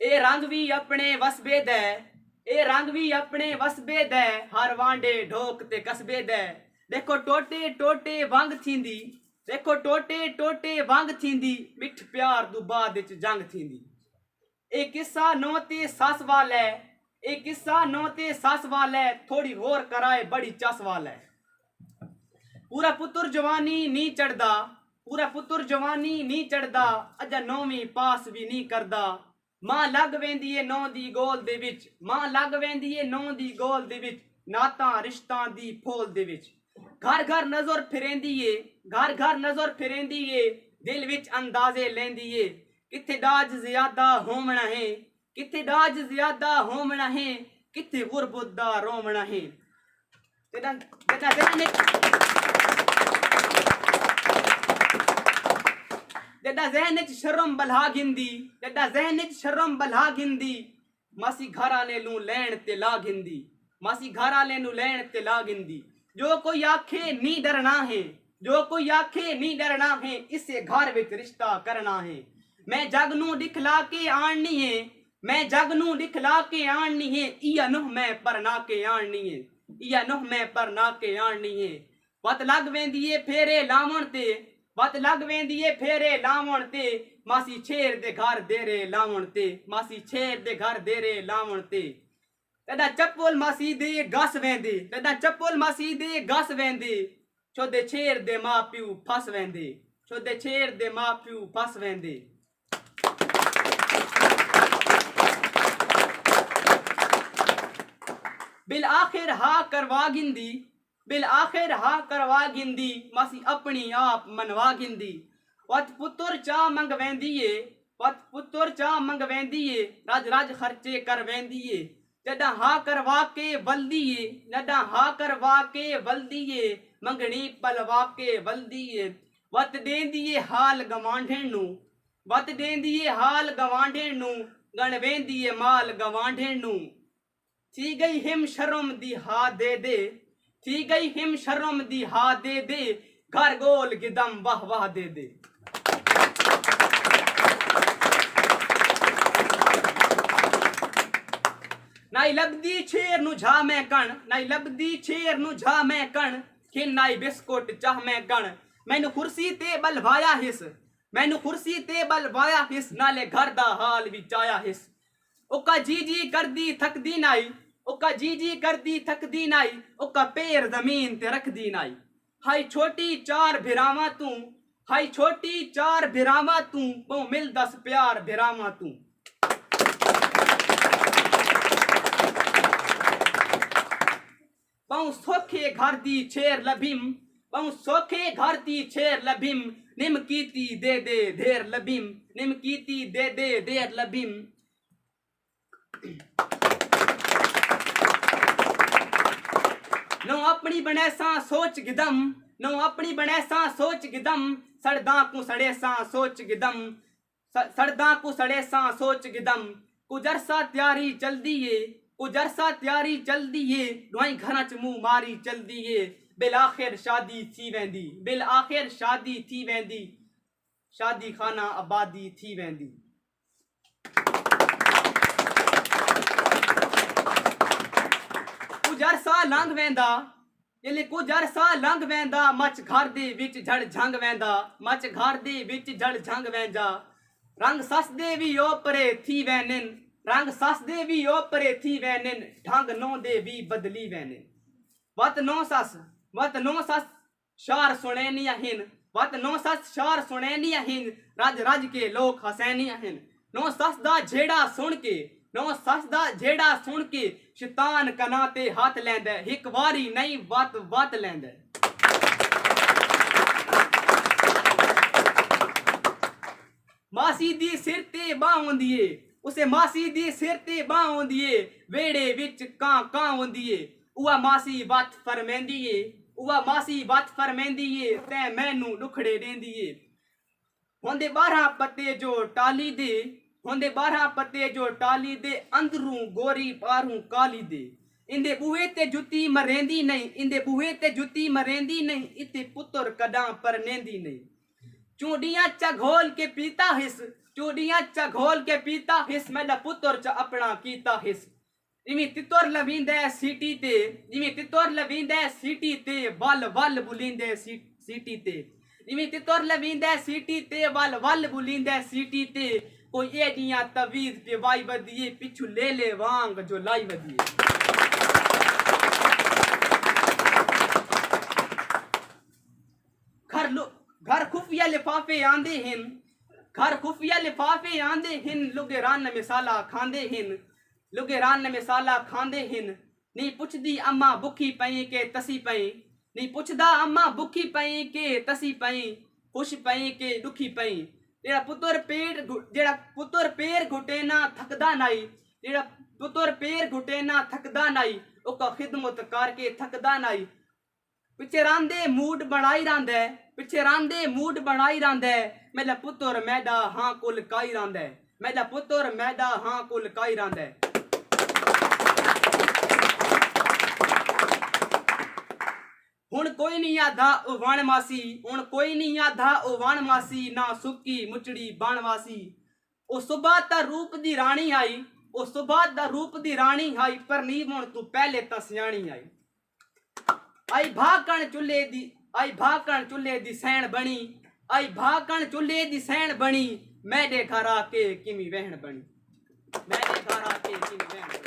ए रंग भी अपने वसबे दै, ए रंग भी अपने वसबे दै, हर वांडे ढोक ते कसबे दै। देखो टोटे टोटे वंग थींदी, देखो टोटे टोटे वंग थींदी, मिठ प्यार दू बाद विच जंग थींदी। ए किस्सा नौ ते सस वाला है, ए किस्सा नौ ते सस वाला है, थोड़ी होर कराए बड़ी चस वाला है। पूरा पुत्र जवानी नी चढ़दा, पूरा पुत्र जवानी नी चढ़दा, अजा नौवीं पास भी नी करदा। मां लग वेंदी ए नौ दी गोल दे विच, मां लग वेंदी ए नौ दी गोल दे विच, नातां रिश्तां दी फोल दे विच। घर घर नजर फिरेंदी ए, घर घर नजर फिरेंदी ए, दिल विच अंदाजे लेंदी ए। किथे डाज ज्यादा होमना है, किथे डाज ज्यादा होमना है, किथे गुरबत दा रोमना है। जदा जहन च शर्म बल्हा गिंदी, जदा जहन च शर्म बल्हा गिंदी, मासी घर आले नू लैण ते ला गिंदी, मासी घर आले नू लैण ते ला गिंदी। जो कोई आखे नी डरना है, जो कोई आखे नी डरना है, इससे घर विच रिश्ता करना है। मैं जग नू दिखला के आणनी है, मैं जग नू दिखला के आणनी है, इया नुह मैं परना के आणनी है, इया नुह मैं परना के आणनी है। वत लग वेंदी ए फेरे लावण ते, वत लग वेंदी ए फेरे लावण ते, मासी छेर दे घर देरे लावण ते, मासी छेर दे घर देरे लावण ते। तदा चप्पल मासी दे गस वेंदे, तदा चप्पल मासी दे गस वेंदे, छोदे छेर दे मां प्यू फस वेंदे, छोदे छेर दे मां प्यू फस वेंदे। बिल आखिर हा करवा गिंदी, बिल आखिर हा करवा गिंदी, मासी अपनी आप मनवा गिंदी। वत पुत्र चा मंग वेंदी ए, वत पुत्र चा मंग वेंदी ए, राज राज खर्चे कर वेंदी ए। जदा हा करवा के वल्दी ए, जदा हा करवा के वल्दी ए, मंगनी पलवा के वल्दी ए। वत देंदी ए हाल गवांढण नू, वत देंदी ए हाल गवांढण नू, गण वेंदी ए माल गवांढण नू। थी गई हिम शर्म दी हा दे दे, थी गई हिम शर्म दी हा दे दे, घर गोल गिदम वाह वाह दे दे। नाई लबदी छेर नु झा मैं कण, नाई लबदी छेर नु झा मैं कण, खिन नाई बिस्कुट चाह मैं कण। मैनू कुर्सी ते बलवाया हिस, मैनू कुर्सी ते बलवाया हिस, नाले घर दा हाल विच आया हिस। ओका जी जी करदी थकदी नाई, ओका जी जी करदी थकदी नाई, ओका पैर जमीन ते रखदी नाई। हाय छोटी चार भिरावा तू, हाय छोटी चार भिरावा तू, पौ मिल दस प्यार भिरावा तू। पौ सोखे घर दी छेर लभिम, पौ सोखे घर दी छेर लभिम, निम कीती दे दे धेर लभिम, निम कीती दे दे धेर लभिम। नो अपनी बने सा सोच गिदम, नो अपनी बने सा सोच गिदम, सड़दा को सड़े सा सोच गिदम, सड़दा को सड़े सा सोच गिदम। कुजर सा त्यारी चलदी है, कुजर सा त्यारी चलदी है, दुआई घरा च मुंह मारी चलदी है। बिल आखिर शादी थी वेंदी, बिल आखिर शादी थी वेंदी, शादी खाना आबादी थी वेंदी। कुछ अरसा लंघ वेंदा, जिले कुछ अरसा लंघ वेंदा, मच घर दे विच झड़ झंग वेंदा, मच घर दे विच झड़ झंग वेंदा। रंग सस दे भी ओपरे थी वैनिन, रंग सस दे भी ओपरे थी वैनिन, ढंग नौ दे भी बदली वैनिन। वत नौ सस शार सुनैनिया हिन, वत नौ सस शार सुनैनिया हिन, रज रज के लोग हसैनिया हिन। नौ सस दा झेड़ा सुन के, नौ सस दा झेड़ा सुन के, शैतान कना ते हाथ लैंदा, हिक वारी नहीं वत वत लैंदा। मासी दी सिर ते बां होंदी ए, उसे मासी दी सिर ते बां होंदी ए, वेड़े विच कां कां होंदी ए। उआ मासी वत फरमेंदी ए, उआ मासी वत फरमेंदी ए, तैं मैनू दुखड़े देंदी ए। होंदे 12 पत्ते जो टाली दे, होंदे 12 पत्ते जो टाली दे, अंदरूं गोरी बाहरूं काली दे। इंदे बूहे ते जुती मरेंदी नहीं, इंदे बूहे ते जुती मरेंदी नहीं, इते पुत्र कदां परनेंदी नहीं। चूड़ियां चा घोल के पीता हिस, चूड़ियां च घोल के पीता हिस मेरा पुत्र च अपना कीता हिस जिमी तितोर लवींदे सीटी ते जिमी तितोर लवींदे सीटी ते वल वल बुलिंदे सीटी ते जिमी तितोर लवींदे सीटी ते वल वल बुलिंदे सीटी ते कोई एडियां तवीज पे वाई वदिए पिछू ले वांग जो लाई वदिए घर खुफिया लिफाफे आंदे हिन घर खुफिया लिफाफे आंदे हिन लुगे रान मिसाला खांदे हिन लुगे रान मिसाला खांदे हिन नी पुछदी अम्मा बुखी पई के तसी पई नी पुछदा अम्मा बुखी पई के तसी पई खुश पई के दुखी पई जेड़ा पुत्र पेर घुटे ना थकदा नाई जेड़ा पुत्र पेर घुटे ना थकदा नाई ओका खिदमत करके थकदा नाई पिछे रांदे मूड बनाई रांदे पिछे रांदे मूड बनाई रांदे मेरा पुत्र मैदा हां कुल काई रांदे मेरा पुत्र मैदा हां कुल काई रांदे हुण कोई नहीं आधा ओ वण मासी हुण कोई नहीं आधा ओ वण मासी ना सुक्की मुचड़ी बनवासी ओ सुबह ता रूप दी रानी आई ओ सुबह दा रूप दी रानी आई पर नी हुण तू पहले ता सियाणी आई आई भाकण चुल्हे दी सैण बनी आई भाकण चुल्हे दी सैण बनी मैडे घर आके किमी वहन बनी मैडे घर आके किमी वहन बनी।